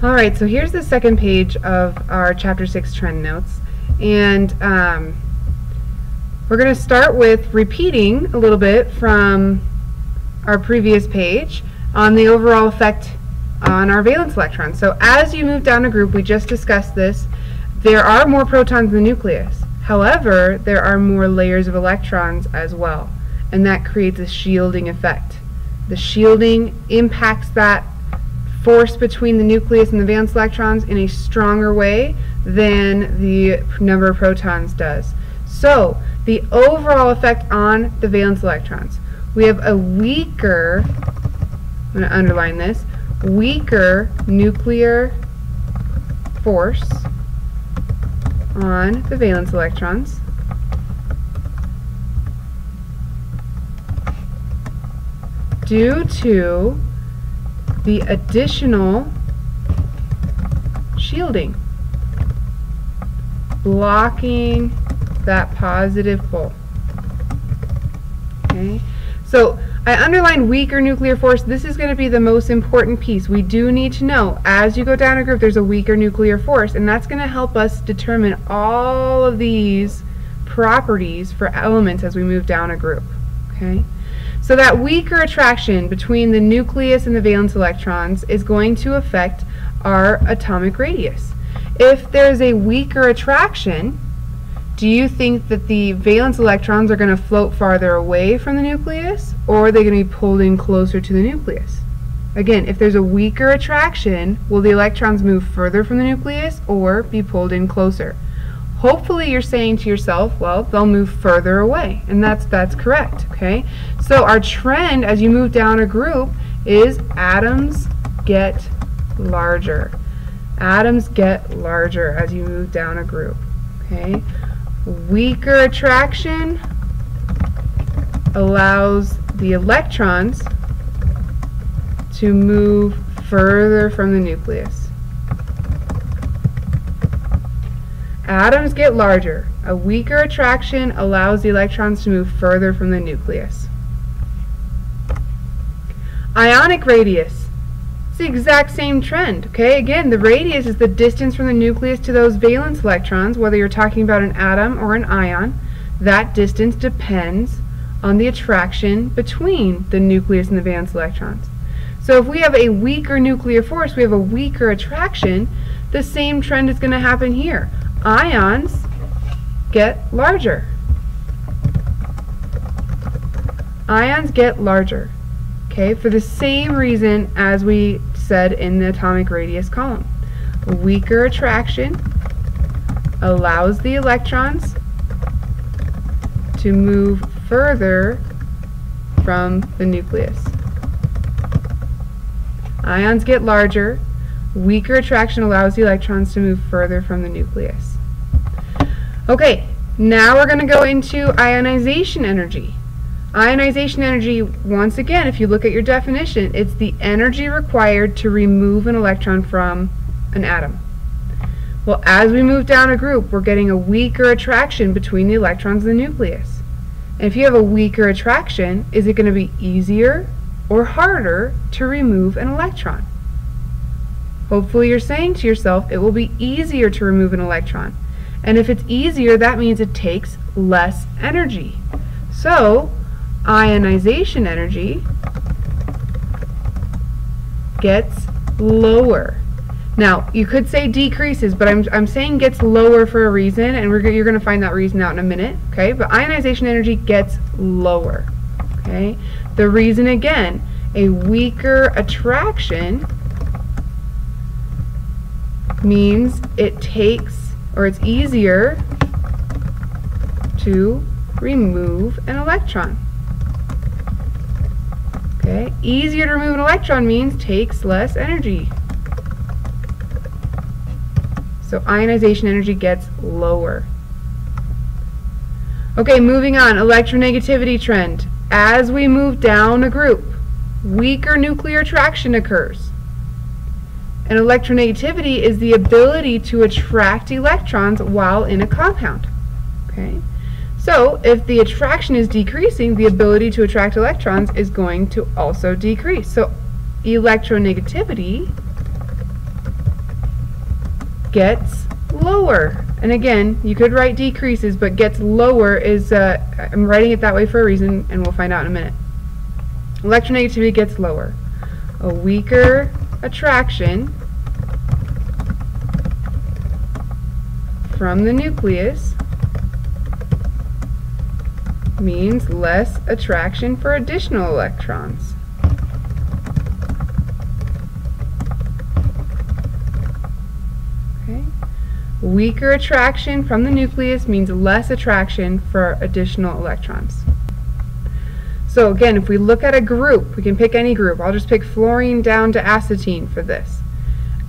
Alright, so here's the second page of our Chapter 6 trend notes, and we're going to start with repeating a little bit from our previous page on the overall effect on our valence electrons. So as you move down a group, we just discussed this, there are more protons in the nucleus. However, there are more layers of electrons as well, and that creates a shielding effect. The shielding impacts that force between the nucleus and the valence electrons in a stronger way than the number of protons does. So the overall effect on the valence electrons, we have a weaker, I'm going to underline this, weaker nuclear force on the valence electrons due to the additional shielding, blocking that positive pull. Okay, so I underlined weaker nuclear force. This is going to be the most important piece. We do need to know, as you go down a group, there's a weaker nuclear force, and that's going to help us determine all of these properties for elements as we move down a group. Okay, so that weaker attraction between the nucleus and the valence electrons is going to affect our atomic radius. If there's a weaker attraction, do you think that the valence electrons are going to float farther away from the nucleus, or are they going to be pulled in closer to the nucleus? Again, if there's a weaker attraction, will the electrons move further from the nucleus or be pulled in closer? Hopefully you're saying to yourself, well, they'll move further away, and that's correct. Okay, so our trend as you move down a group is atoms get larger. Atoms get larger as you move down a group. Okay, weaker attraction allows the electrons to move further from the nucleus. Atoms get larger. A weaker attraction allows the electrons to move further from the nucleus. Ionic radius. It's the exact same trend. Okay, again, the radius is the distance from the nucleus to those valence electrons, whether you're talking about an atom or an ion. That distance depends on the attraction between the nucleus and the valence electrons. So if we have a weaker nuclear force, we have a weaker attraction, the same trend is going to happen here. Ions get larger. Ions get larger, okay, for the same reason as we said in the atomic radius column. A weaker attraction allows the electrons to move further from the nucleus. Ions get larger. Weaker attraction allows the electrons to move further from the nucleus. Okay, now we're going to go into ionization energy. Ionization energy, once again, if you look at your definition, it's the energy required to remove an electron from an atom. Well, as we move down a group, we're getting a weaker attraction between the electrons and the nucleus. And if you have a weaker attraction, is it going to be easier or harder to remove an electron? Hopefully you're saying to yourself, it will be easier to remove an electron. And if it's easier, that means it takes less energy. So, ionization energy gets lower. Now, you could say decreases, but I'm saying gets lower for a reason, and you're going to find that reason out in a minute. Okay, but ionization energy gets lower. Okay, the reason again, a weaker attraction means it takes, or it's easier to remove an electron. Okay, easier to remove an electron means takes less energy. So ionization energy gets lower. Okay, moving on, electronegativity trend. As we move down a group, weaker nuclear attraction occurs. And electronegativity is the ability to attract electrons while in a compound. Okay? So if the attraction is decreasing, the ability to attract electrons is going to also decrease. So electronegativity gets lower. And again, you could write decreases, but gets lower is, I'm writing it that way for a reason, and we'll find out in a minute. Electronegativity gets lower. A weaker attraction from the nucleus means less attraction for additional electrons. Okay. Weaker attraction from the nucleus means less attraction for additional electrons. So again, if we look at a group, we can pick any group. I'll just pick fluorine down to acetine for this.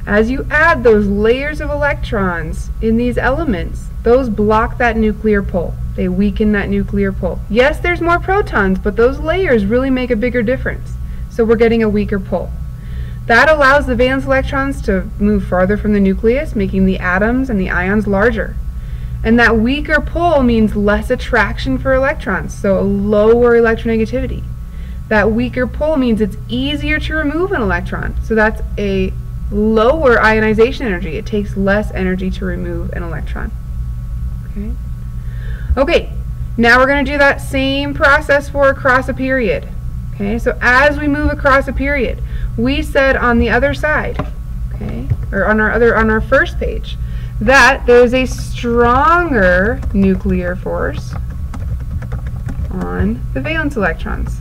As you add those layers of electrons in these elements, those block that nuclear pull. They weaken that nuclear pull. Yes, there's more protons, but those layers really make a bigger difference. So we're getting a weaker pull. That allows the valence electrons to move farther from the nucleus, making the atoms and the ions larger. And that weaker pull means less attraction for electrons, so a lower electronegativity. That weaker pull means it's easier to remove an electron, so that's a lower ionization energy. It takes less energy to remove an electron. Okay, now we're going to do that same process for across a period. Okay, so as we move across a period, we said on the other side, okay, or on our first page, that there's a stronger nuclear force on the valence electrons.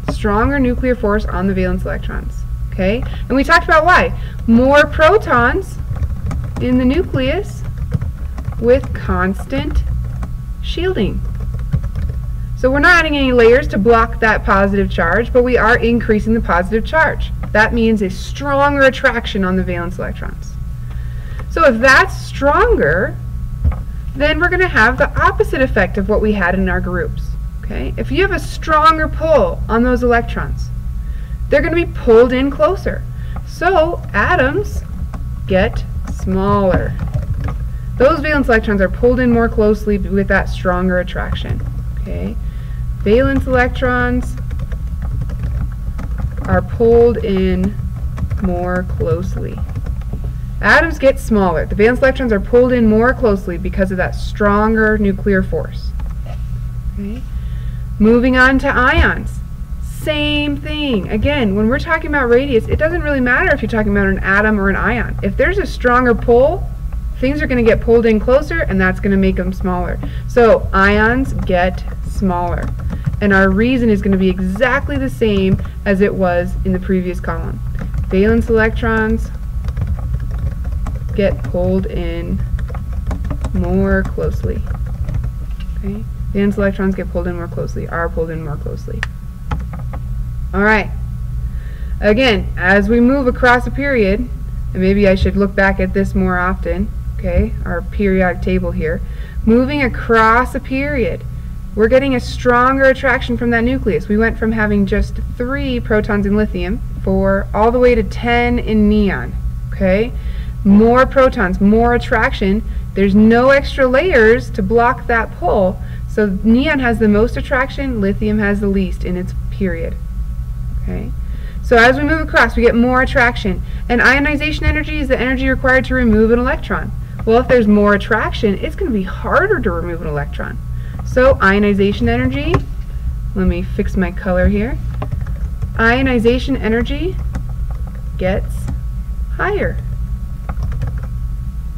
Stronger nuclear force on the valence electrons. Okay, and we talked about why. More protons in the nucleus with constant shielding. So we're not adding any layers to block that positive charge, but we are increasing the positive charge. That means a stronger attraction on the valence electrons. So if that's stronger, then we're going to have the opposite effect of what we had in our groups. Okay? If you have a stronger pull on those electrons, they're going to be pulled in closer. So atoms get smaller. Those valence electrons are pulled in more closely with that stronger attraction. Okay? Valence electrons are pulled in more closely. Atoms get smaller. The valence electrons are pulled in more closely because of that stronger nuclear force. Okay? Moving on to ions. Same thing. Again, when we're talking about radius, it doesn't really matter if you're talking about an atom or an ion. If there's a stronger pull, things are going to get pulled in closer, and that's going to make them smaller. So ions get smaller. And our reason is going to be exactly the same as it was in the previous column. Valence electrons get pulled in more closely. Okay? Valence electrons get pulled in more closely, are pulled in more closely. Alright. Again, as we move across a period, and maybe I should look back at this more often, okay, our periodic table here. Moving across a period, we're getting a stronger attraction from that nucleus. We went from having just 3 protons in lithium all the way to 10 in neon. Okay? More protons, more attraction. There's no extra layers to block that pull. So neon has the most attraction, lithium has the least in its period. Okay? So as we move across, we get more attraction. And ionization energy is the energy required to remove an electron. Well, if there's more attraction, it's going to be harder to remove an electron. So ionization energy, let me fix my color here. Ionization energy gets higher.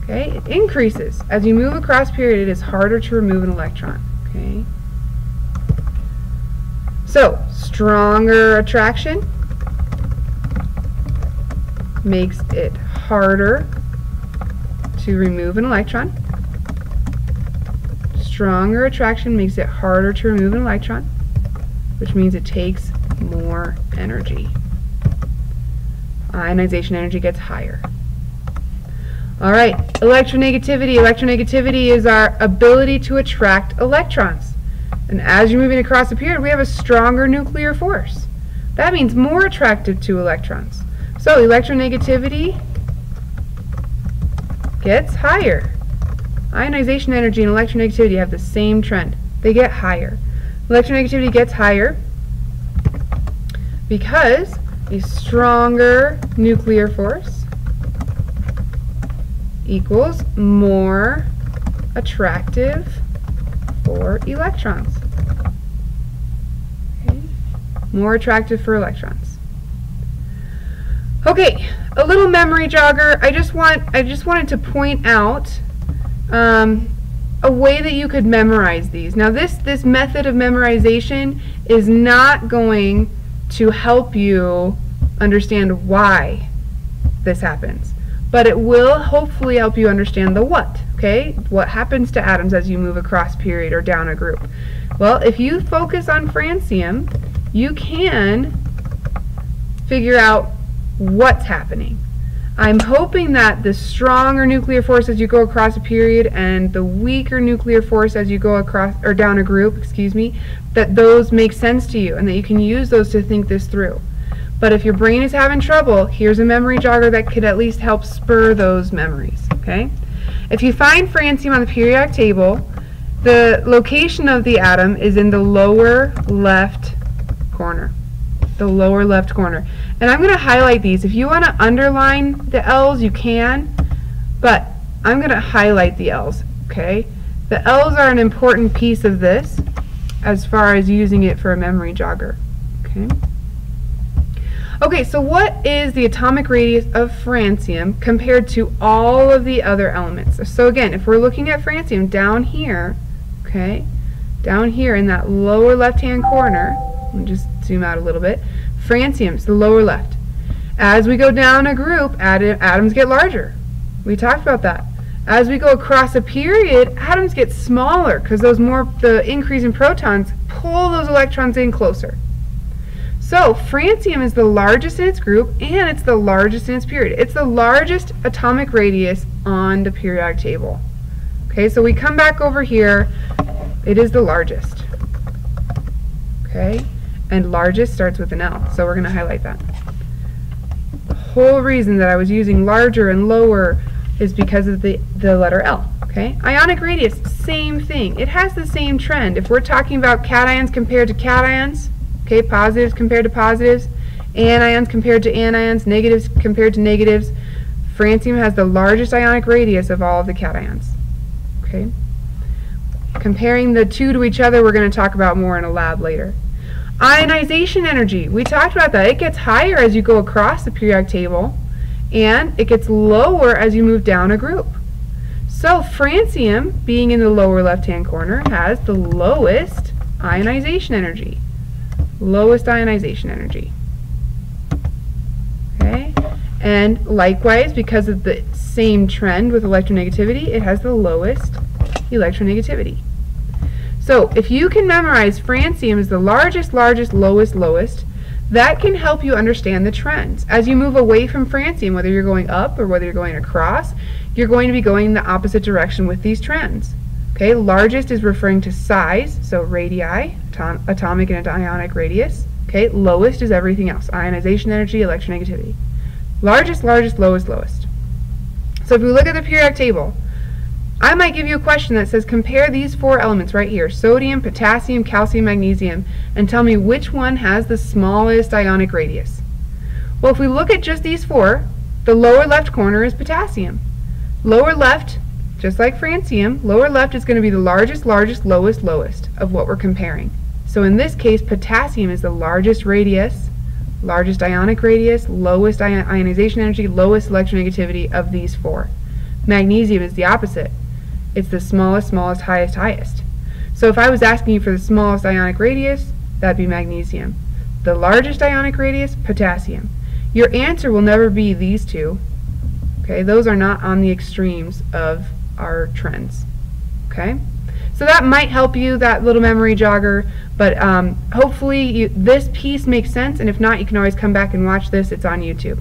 Okay, it increases. As you move across period, it is harder to remove an electron. Okay. So, stronger attraction makes it harder to remove an electron. Stronger attraction makes it harder to remove an electron, which means it takes more energy. Ionization energy gets higher. Alright, electronegativity. Electronegativity is our ability to attract electrons. And as you're moving across a period, we have a stronger nuclear force. That means more attractive to electrons. So electronegativity gets higher. Ionization energy and electronegativity have the same trend. They get higher. Electronegativity gets higher because A stronger nuclear force equals more attractive for electrons. Okay. More attractive for electrons. Okay, a little memory jogger. I just wanted to point out a way that you could memorize these. Now this method of memorization is not going to help you understand why this happens, but it will hopefully help you understand the what, okay? What happens to atoms as you move across period or down a group. Well, if you focus on francium, you can figure out what's happening. I'm hoping that the stronger nuclear force as you go across a period and the weaker nuclear force as you go across or down a group, excuse me, that those make sense to you and that you can use those to think this through. But if your brain is having trouble, here's a memory jogger that could at least help spur those memories, okay? If you find francium on the periodic table, the location of the atom is in the lower left corner. The lower left corner. And I'm going to highlight these. If you want to underline the L's, you can, but I'm going to highlight the L's, okay? The L's are an important piece of this as far as using it for a memory jogger, okay? Okay, so what is the atomic radius of francium compared to all of the other elements? So again, if we're looking at francium down here, okay, down here in that lower left-hand corner, let me just zoom out a little bit, francium's the lower left. As we go down a group, atoms get larger. We talked about that. As we go across a period, atoms get smaller because the increase in protons pull those electrons in closer. So francium is the largest in its group and it's the largest in its period. It's the largest atomic radius on the periodic table. Okay, so we come back over here, it is the largest. Okay, and largest starts with an L, so we're going to highlight that. The whole reason that I was using larger and lower is because of the letter L. Okay, ionic radius, same thing. It has the same trend. If we're talking about cations compared to cations, okay, positives compared to positives, anions compared to anions, negatives compared to negatives, francium has the largest ionic radius of all of the cations. Okay, comparing the two to each other, we're going to talk about more in a lab later. Ionization energy, we talked about that. It gets higher as you go across the periodic table, and it gets lower as you move down a group. So francium, being in the lower left-hand corner, has the lowest ionization energy. Lowest ionization energy. Okay, and likewise, because of the same trend with electronegativity, it has the lowest electronegativity. So if you can memorize francium is the largest, lowest, that can help you understand the trends. As you move away from francium, whether you're going up or whether you're going across, you're going to be going in the opposite direction with these trends. Okay, largest is referring to size, so radii, atomic and ionic radius. Okay, lowest is everything else, ionization energy, electronegativity. Largest, lowest. So if we look at the periodic table, I might give you a question that says compare these four elements right here, sodium, potassium, calcium, magnesium, and tell me which one has the smallest ionic radius. Well, if we look at just these four, the lower left corner is potassium. Lower left, just like francium, lower left is going to be the largest, lowest of what we're comparing. So in this case, potassium is the largest radius, largest ionic radius, lowest ionization energy, lowest electronegativity of these four. Magnesium is the opposite. It's the smallest, highest. So if I was asking you for the smallest ionic radius, that'd be magnesium. The largest ionic radius, potassium. Your answer will never be these two. Okay, those are not on the extremes of our trends. Okay, so that might help you, that little memory jogger, but hopefully this piece makes sense, and if not, you can always come back and watch this. It's on YouTube.